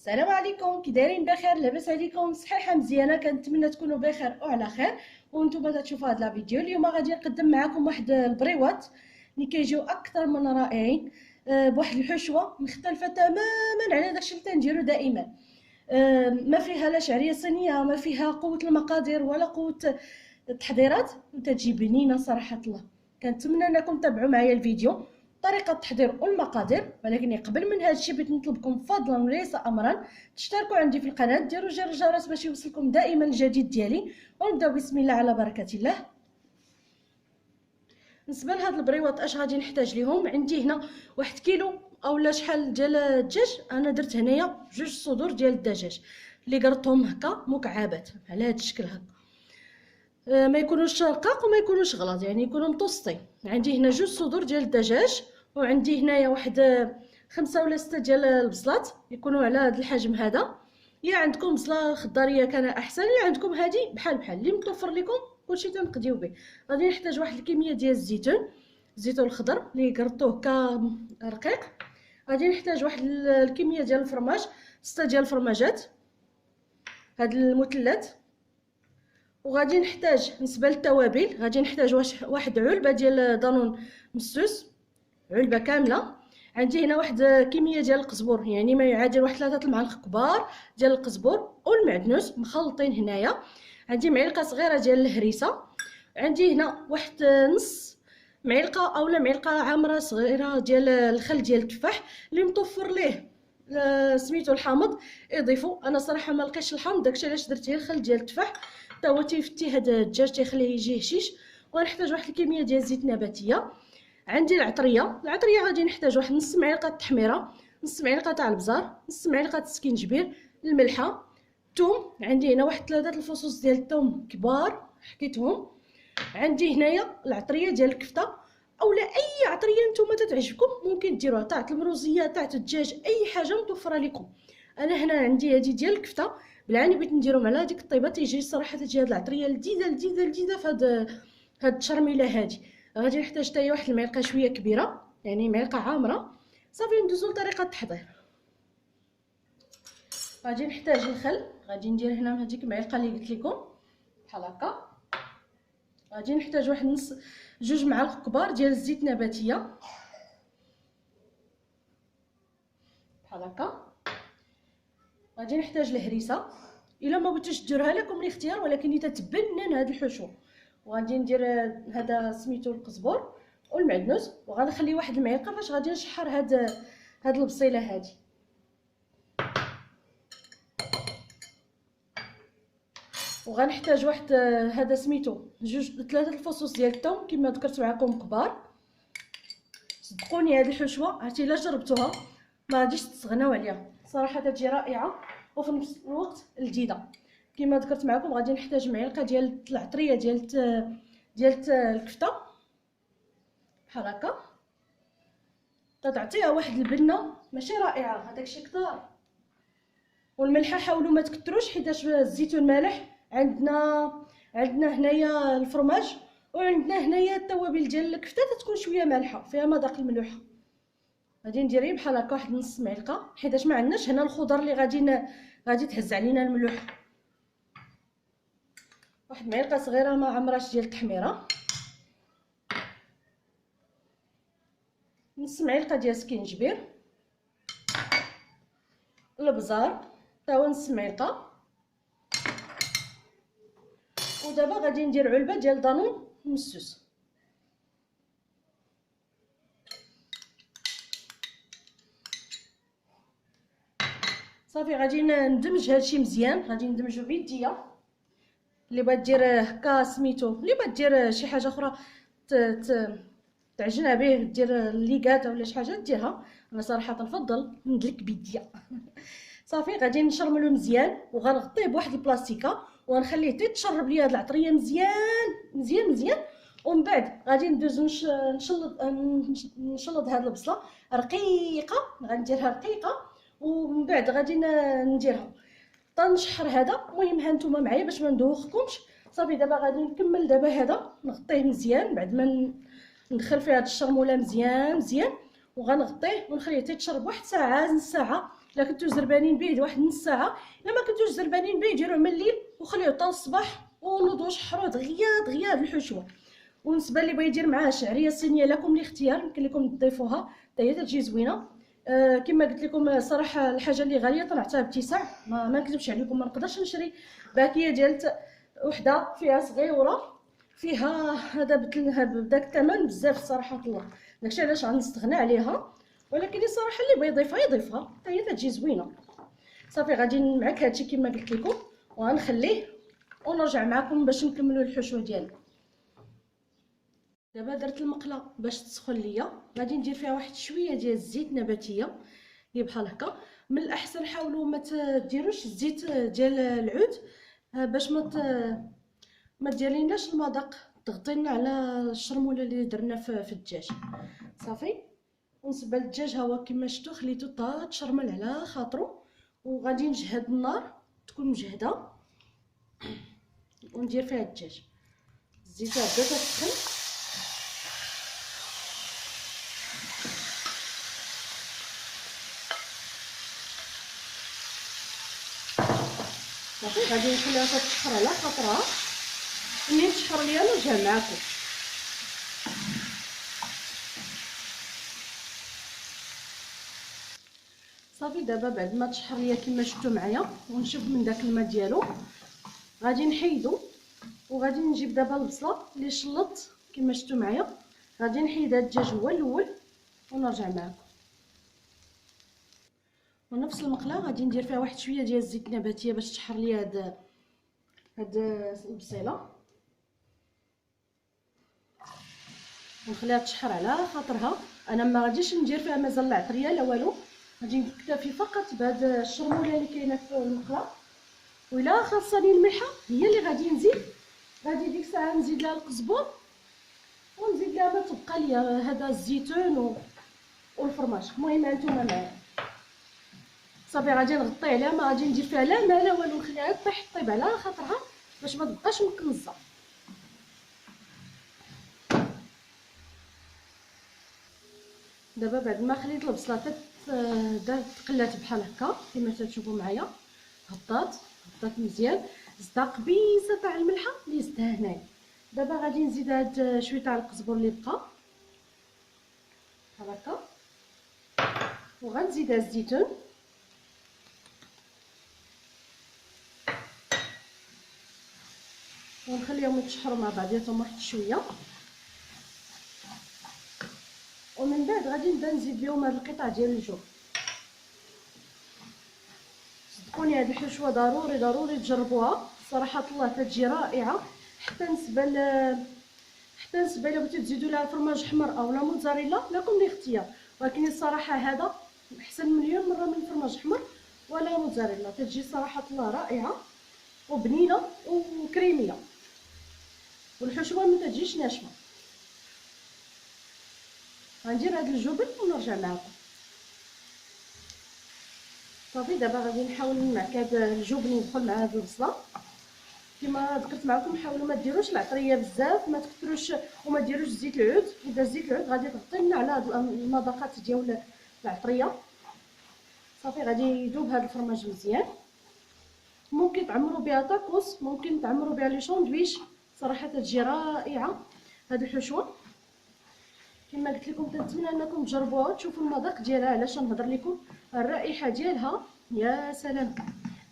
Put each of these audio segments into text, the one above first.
السلام عليكم، كي دايرين؟ بخير؟ لاباس عليكم؟ صحيحه مزيانه، كنتمنى تكونوا بخير وعلى خير. وانتم تشوفوا هذا الفيديو اليوم غادي نقدم معكم واحد البريوات اللي كيجيو اكثر من رائعين، بواحد الحشوه مختلفه تماما على داكشي اللي تنديرو دائما. ما فيها لا شعريه صينيه، ما فيها قوه المقادير ولا قوه التحضيرات، وتجي بنينه صراحه الله. كنتمنى انكم تتابعوا معايا الفيديو طريقه التحضير والمقادير، ولكن قبل من هذا الشيء بغيت نطلبكم فضلا وليس امرا تشتركوا عندي في القناه، ديروا جرس الجرس باش يوصلكم دائما الجديد ديالي. ونبداو بسم الله على بركه الله. بالنسبه لهاد البريوات اش غادي نحتاج ليهم؟ عندي هنا 1 كيلو اولا شحال ديال الدجاج. انا درت هنايا 2 صدور ديال الدجاج اللي قرطهم هكا مكعبات على هذا الشكل هكا، ما يكونوش رقاق وما يكونوش غلاظ، يعني يكونوا متوسطين. عندي هنا 2 صدور ديال الدجاج، وعندي هنايا واحد 5 ولا 6 ديال البصلات يكونوا على هذا الحجم هذا. يا عندكم بصله خضاريه كان احسن، يا عندكم هذه بحال اللي متوفر لكم كلشي تنقديو به. غادي نحتاج واحد الكميه ديال الزيتون الخضر اللي قرطوه كرقيق. غادي نحتاج واحد الكميه ديال الفرماج، 6 ديال الفرماجات هاد المثلث. وغادي نحتاج بالنسبه للتوابل غادي نحتاج واحد علبه ديال دانون مسوس، علبه كامله. عندي هنا واحد كميه ديال القزبور، يعني ما يعادل واحد 3 المعالق كبار ديال القزبور والمعدنوس مخلطين هنايا. عندي معلقه صغيره ديال الهريسه. عندي هنا واحد نص معلقه اولا معلقه عامره صغيره ديال الخل ديال التفاح اللي متوفر ليه سميتو الحامض يضيفوا. انا صراحه ما لقيتش الحامض، داكشي علاش درت غير الخل ديال التفاح، حتى هو تيفتي هذا الدجاج تيخليه يجي هشيش. وغنحتاج واحد الكميه ديال الزيت النباتيه. عندي العطريه غادي نحتاج واحد نص معلقه التحميره، نص معلقه تاع البزار، نص معلقه السكينجبير، الملحه، الثوم. عندي هنا واحد 3 الفصوص ديال الثوم كبار حكيتهم. عندي هنايا العطريه ديال الكفته اولا اي عطريه نتوما تتعجبكم ممكن ديروها، تاع المروزيه تاع الدجاج اي حاجه متوفره لكم. انا هنا عندي هذه ديال الكفته بالعاني، بغيت نديرهم على هذيك الطيبه تيجي صراحه تجي هاد العطريه لذيذه في هاد التشرميله هادي. غادي نحتاج حتى هي واحد المعلقه شويه كبيره، يعني معلقه عامره. صافي ندوزو لطريقه التحضير. غادي نحتاج الخل، غادي ندير هنا هذيك المعلقه اللي قلت لكم بحال هكا. غادي نحتاج واحد نص 2 معالق كبار ديال الزيت النباتيه بحال هكا. غادي نحتاج الهريسه، الا ما بغيتوش ديروها لكم الاختيار، ولكن تتبنن هذه الحشوه. وغادي ندير هذا سميتو القزبور والمعدنوس، وغنخلي واحد المعلقه فاش غادي نشحر هاد البصيله هادي. وغنحتاج واحد هذا سميتو 3 الفصوص ديال الثوم كما ذكرت معكم كبار. صدقوني هذه الحشوه عرفتي الا جربتوها ما غاديش تستغناو عليها، صراحه تجي رائعه وفي نفس الوقت لذيذه. كما ذكرت معكم غادي نحتاج معلقه ديال العطريه ديال الكفته بحال هكا، تعطيها واحد البنه ماشي رائعه هذاك الشيء كثار. والملحه حاولوا ما تكثروش حيت الزيتون مالح. عندنا هنايا الفرماج، وعندنا هنايا التوابل ديال الكفته تتكون شويه مالحه فيها مذاق الملوحه. غادي ندير بحال هكا واحد نص معلقه حيت ما عندناش هنا الخضر اللي غادي تهز علينا الملوح. واحد معلقه صغيره ما عمراش ديال التحميره، نص معلقه ديال السكينجبير، البزار تا هو نص معلقه. ودابا غادي ندير علبه ديال دانون مسوس. صافي غادي ندمج هادشي مزيان، غادي ندمجو بيديا. اللي بغات دير هكا سميتو، اللي بغات دير شي حاجه اخرى تعجنها به، دير ليكاتا ولا شي حاجه ديرها. انا صراحه نفضل ندلك بيديا. صافي غادي نشرملو مزيان وغنغطيه بواحد البلاستيكه وغنخليه تتشرب ليا هاد العطريه مزيان. ومن بعد غادي ندوز نشلط هاد البصله رقيقه، غنديرها رقيقه. ومن بعد غادي نديرها تنشحر هذا. المهم ها نتوما معايا باش ما ندوخكمش. صافي دابا غادي نكمل دابا هذا نغطيه مزيان بعد ما ندخل فيه هاد الشرموله مزيان وغنغطيه ونخليه تيتشرب واحد ساعه نص ساعه الا كنتو زربانين به يدير واحد نص ساعه، الا ما كنتوش زربانين به ديروه من الليل وخليوه حتى الصباح، ونوضوا شحروا دغيا دغيا هاد الحشوه. وبالنسبه اللي بغى يدير معاها شعريه صينيه لكم الاختيار، يمكن لكم تضيفوها حتى هي تجي زوينه. كما قلت لكم صراحه الحاجه اللي غاليه طلعتها باتساع، ما نكذبش عليكم، ما نقدرش نشري باكيه ديال وحده فيها صغيره فيها هذا بداك الثمن بزاف صراحه الله. داكشي علاش غنستغنى عليها، ولكن صراحه اللي بغى يضيفها يضيفها حتى هي تجي زوينه. صافي غادي معك هادشي كما قلت لكم، وغنخليه ونرجع معكم باش نكملوا الحشوه ديالنا. دابا درت المقله باش تسخن ليا، غادي ندير فيها واحد شويه ديال الزيت نباتيه اللي بحال هكا. من الاحسن حاولوا ما تديروش الزيت ديال العود، باش ما ديريناش المذاق، تغطينا على الشرموله اللي درنا في الدجاج. صافي ونصب الدجاج ها هو كما شفتوا، خليته طا تشرمل على خاطرو، وغادي نجهد النار تكون مجهده وندير فيها الدجاج. الزيت بدات تسخن، صافي غادي نخليها تشحر على خاطرها. منين تشحر ليا نرجع معاكم. صافي دابا بعد ما تشحر ليا كما شفتوا معايا ونشوف من داك الماء ديالو، غادي نحيدو وغادي نجيب دابا البصله اللي شلط كما شفتوا معايا، غادي نحيد هاد الدجاج هو الاول ونرجع معاكم. ونفس المقله غادي ندير فيها واحد شويه ديال الزيت النباتيه باش تشحر ليا هاد البصيله، ونخليها تشحر على خاطرها. انا ما غاديش ندير فيها مازال العطريه لا والو، غادي نكتفي فقط بهاد الشرموله اللي كاينه في المقله. وإلا خاصني الملحه هي اللي غادي نزيد، غادي ديك الساعه نزيد لها القزبور ونزيد لها ما تبقى ليا هذا الزيتون والفرماج. المهم هانتوما معايا. صافي غادي نغطي عليها، ما غادي ندير فيها لا ماء لا والو، نخليها طيح طيب على خاطرها باش ما تبقاش مكنزه. دابا بعد ما خليت البصله دارت تقلات بحال هكا كما تشوفوا معايا، هبطات مزيان، زدت قبيصه تاع الملحه اللي زدتها هنايا. دابا غادي نزيد هاد شويه تاع القزبر اللي بقى بحال هكا، وغنزيد الزيتون ونخليهم يتشحروا مع بعضياتهم واحد شويه. ومن بعد غادي نبدا نزيد لهم هاد القطع ديال الجبن. صدقوني هاد الحشوه ضروري تجربوها صراحه الله، تجي رائعه. حتى نسبه الا بغيتو تزيدوا لها فرماج احمر او لا موتزاريلا لكم الاختيار، ولكن الصراحه هذا احسن مليون مره من الفرماج احمر ولا موتزاريلا. تجي صراحه الله رائعه وبنينه وكريميه، والحشوه ما تجيش ناشفه. غندير هاد الجبن ونرجع معكم. صافي دابا غادي نحاول نمعك هاد الجبن يدخل مع هاد البصله. كما ذكرت معكم حاولوا ما ديروش العطريه بزاف، ما تكثروش وما ديروش زيت العود. اذا زيت العود غادي تغطي لنا على هاد المذاقات ديال العطريه. صافي غادي يذوب هاد الفرماج مزيان. ممكن تعمروا بها طاكوس، ممكن تعمروا بها لي شوندويش، صراحه تجي رائعه هاد الحشوه. كما قلت لكم كنتمنى انكم تجربوها وتشوفوا المذاق ديالها. علاش نهضر لكم الرائحه ديالها يا سلام،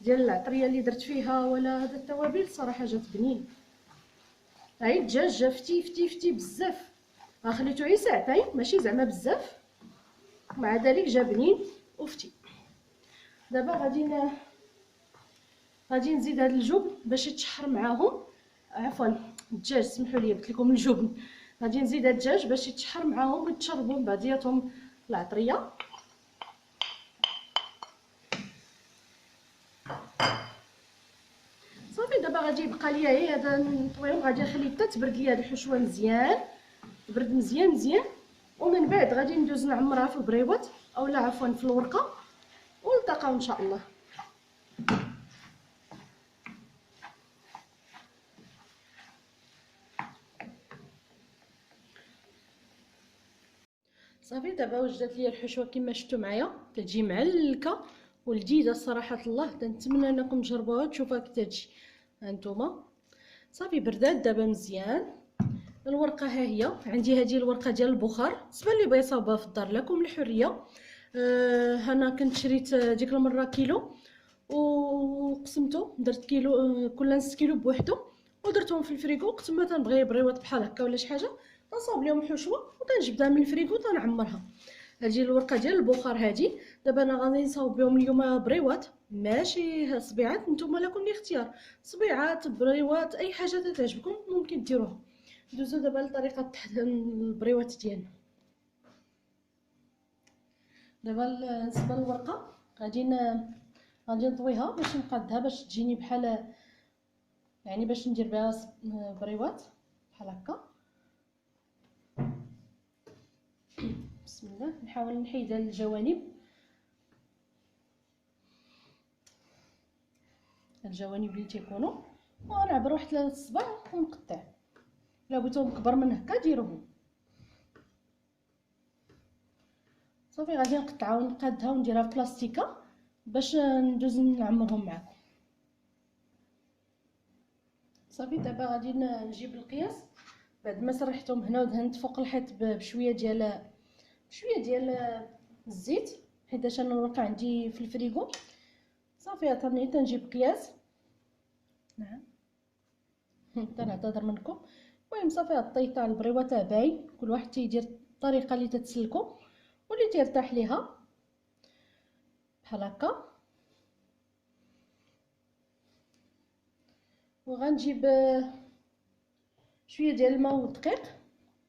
ديال العطريه اللي درت فيها ولا هذا التوابل صراحه جات بنين. هاي الدجاج جا فتي بزاف، خليته غير ساعتين ماشي زعما بزاف، مع ذلك جا بنين وفتي. دابا غادي نزيد هذا الجبن باش يتشحر معاهم، عفوا الدجاج سمحوا لي قلت لكم الجبن. غادي نزيد هاد الدجاج باش يتشحر معاهم ويتشربوا من بعضياتهم العطريه. صافي دابا غادي يبقى ليا غير هذا نطويهم، غادي نخليه حتى تبرد ليا هاد الحشوه مزيان، تبرد مزيان، ومن بعد غادي ندوز نعمرها في البريوات اولا عفوا في الورقه ونلتقاو ان شاء الله. صافي دابا وجدت ليا الحشوه كما شفتوا معايا، كتجي معلكه ولذيذه صراحه الله. تنتمنى انكم تجربوها تشوفوها كي تجي. هانتوما صافي بردات دابا مزيان. الورقه ها هي عندي، هذه الورقه ديال البخار بالنسبه اللي بغا يصاوبها في الدار لكم الحريه. انا كنت شريت ديك المره كيلو وقسمته، درت كيلو كل نص كيلو بوحدو ودرتهم في الفريغو. وقت ما تنبغي بريوات بحال هكا ولا شي حاجه تنصاوب لهم حشوه وتنجبدها من الفريغو تنعمرها. هذه الورقه ديال البخار هذه. دابا انا غادي نصاوب بهم اليوم بريوات ماشي صبيعات، نتوما لكم الاختيار، صبيعات بريوات اي حاجه تعجبكم ممكن ديروها. ندوزو دابا لطريقه البريوات ديالنا. دابا بالنسبه للورقه غادي نطويها باش نقادها باش تجيني بحال، يعني باش ندير بها بريوات بحال هكا. بسم الله. نحاول نحيد الجوانب اللي تيكونوا، ونعبر واحد 3 صباع ونقطع. الا بغيتوهم كبر من هكا ديروهم. صافي غادي نقطعها ونقادها ونديرها في بلاستيكه باش ندوز نعمرهم معكم. صافي دابا غادي نجيب القياس بعد ما سرحتهم هنا ودهنت فوق الحيط بشويه ديال الزيت، حيت انا الورقه عندي في الفريغو. صافي عطاني تنجيب قياس. نعم تنعتذر منكم. المهم صافي عطيت على البريوه تاع باين، كل واحد تيدير الطريقه اللي تتسلكو واللي تيرتاح ليها بحال هكا. وغنجيب شويه ديال الماء والدقيق،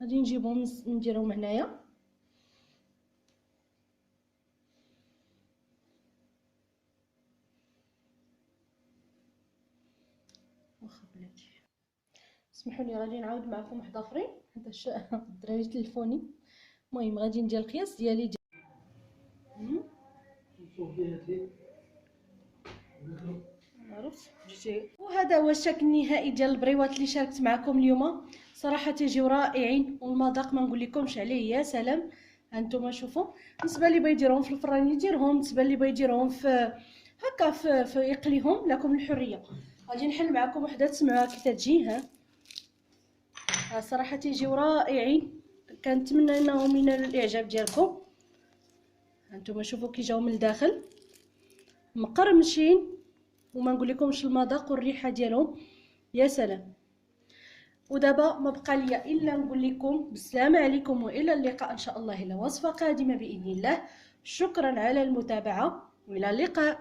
غادي نجيبهم نديرهم هنايا. واخا بلاتي اسمحوا لي غادي نعاود معكم واحد اخرين حيت الدراري تليفوني. المهم غادي ندير القياس ديالي وهذا هو الشكل النهائي ديال البريوات اللي شاركت معكم اليوم. صراحه تيجيو رائعين والمذاق ما نقول لكمش عليه. يا سلام. هانتوما شوفوا. بالنسبه اللي بغا يديرهم في الفران يديرهم، بالنسبه اللي بغا يديرهم في هكا في يقليهم لكم الحريه. غادي نحل معكم وحده تسمعوها كي تجي. ها صراحه تيجيو رائعين. كنتمنى انهم ينالوا الاعجاب ديالكم. هانتوما شوفوا كي جاو من الداخل مقرمشين وما نقول لكمش المذاق والريحه ديالهم. يا سلام. ودابا ما بقى ليا الا نقول لكم بالسلامه عليكم والى اللقاء ان شاء الله الى وصفه قادمه باذن الله. شكرا على المتابعه والى اللقاء.